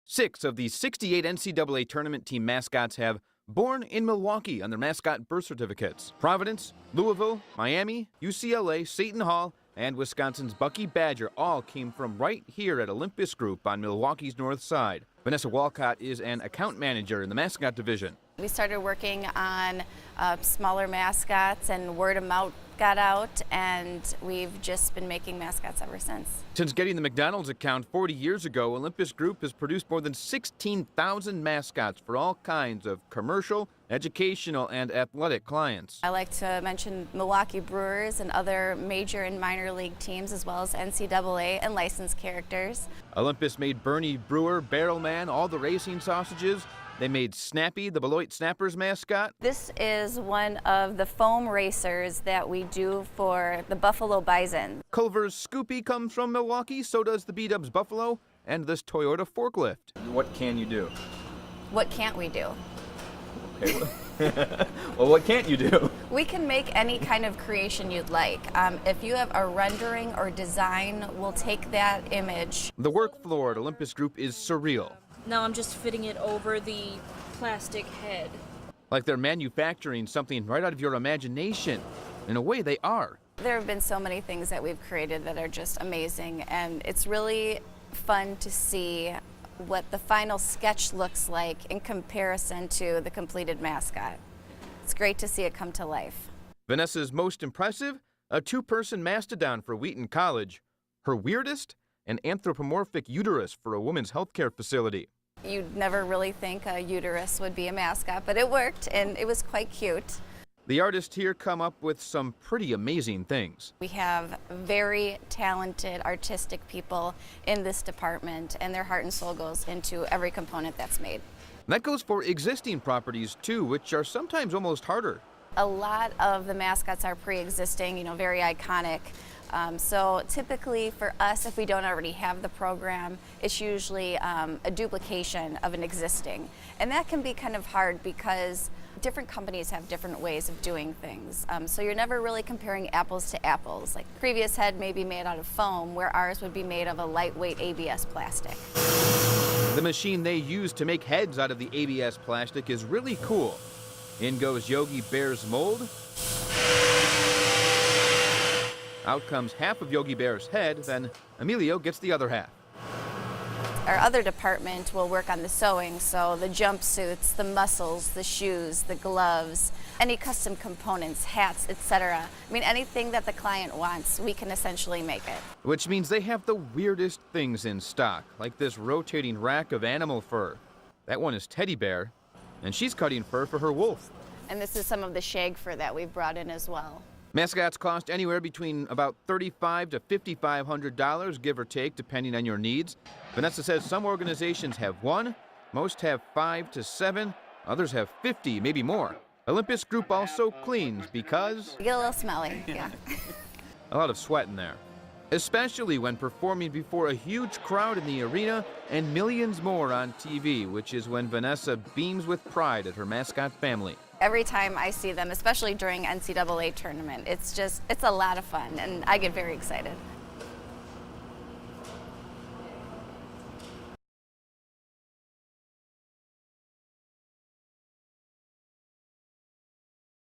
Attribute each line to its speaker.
Speaker 1: 6 of the 68 NCAA tournament team mascots have born in Milwaukee on their mascot birth certificates. Providence, Louisville, Miami, UCLA, Seton Hall, and Wisconsin's Bucky Badger all came from right here at Olympus Group on Milwaukee's north side. Vanessa Walcott is an account manager in the mascot division.
Speaker 2: We started working on smaller mascots, and word of mouth got out, and we've just been making mascots ever since.
Speaker 1: Since getting the McDonald's account 40 years ago, Olympus Group has produced more than 16,000 mascots for all kinds of commercial, educational, and athletic clients.
Speaker 2: I like to mention Milwaukee Brewers and other major and minor league teams, as well as NCAA and licensed characters.
Speaker 1: Olympus made Bernie Brewer, Barrelman, all the racing sausages. They made Snappy, the Beloit Snappers mascot.
Speaker 2: This is one of the foam racers that we do for the Buffalo Bison.
Speaker 1: Culver's Scoopy comes from Milwaukee, so does the B-Dubs Buffalo, and this Toyota forklift. What can you do?
Speaker 2: What can't we do?
Speaker 1: Okay, well, what can't you do?
Speaker 2: We can make any kind of creation you'd like. If you have a rendering or design, we'll take that image.
Speaker 1: The work floor at Olympus Group is surreal.
Speaker 3: Now I'm just fitting it over the plastic head.
Speaker 1: Like they're manufacturing something right out of your imagination. In a way, they are.
Speaker 2: There have been so many things that we've created that are just amazing, and it's really fun to see what the final sketch looks like in comparison to the completed mascot. It's great to see it come to life.
Speaker 1: Vanessa's most impressive, a 2-person mastodon for Wheaton College. Her weirdest, an anthropomorphic uterus for a women's healthcare facility.
Speaker 2: You'd never really think a uterus would be a mascot, but it worked, and it was quite cute.
Speaker 1: The artists here come up with some pretty amazing things.
Speaker 2: We have very talented artistic people in this department, and their heart and soul goes into every component that's made.
Speaker 1: And that goes for existing properties too, which are sometimes almost harder.
Speaker 2: A lot of the mascots are pre-existing, very iconic. So typically for us, if we don't already have the program, it's usually a duplication of an existing. And that can be kind of hard because different companies have different ways of doing things. So you're never really comparing apples to apples. Like the previous head may be made out of foam, where ours would be made of a lightweight ABS plastic.
Speaker 1: The machine they use to make heads out of the ABS plastic is really cool. In goes Yogi Bear's mold. Out comes half of Yogi Bear's head, then Emilio gets the other half.
Speaker 2: Our other department will work on the sewing, so the jumpsuits, the muscles, the shoes, the gloves, any custom components, hats, etc. I mean, anything that the client wants, we can essentially make it.
Speaker 1: Which means they have the weirdest things in stock, like this rotating rack of animal fur. That one is Teddy Bear, and she's cutting fur for her wolf.
Speaker 2: And this is some of the shag fur that we've brought in as well.
Speaker 1: Mascots cost anywhere between about $3,500 to $5,500, give or take, depending on your needs. Vanessa says some organizations have 1, most have 5 to 7, others have 50, maybe more. Olympus Group also cleans because...
Speaker 2: You get a little smelly, yeah.
Speaker 1: A lot of sweat in there. Especially when performing before a huge crowd in the arena and millions more on TV, which is when Vanessa beams with pride at her mascot family.
Speaker 2: Every time I see them, especially during NCAA tournament, it's a lot of fun, and I get very excited.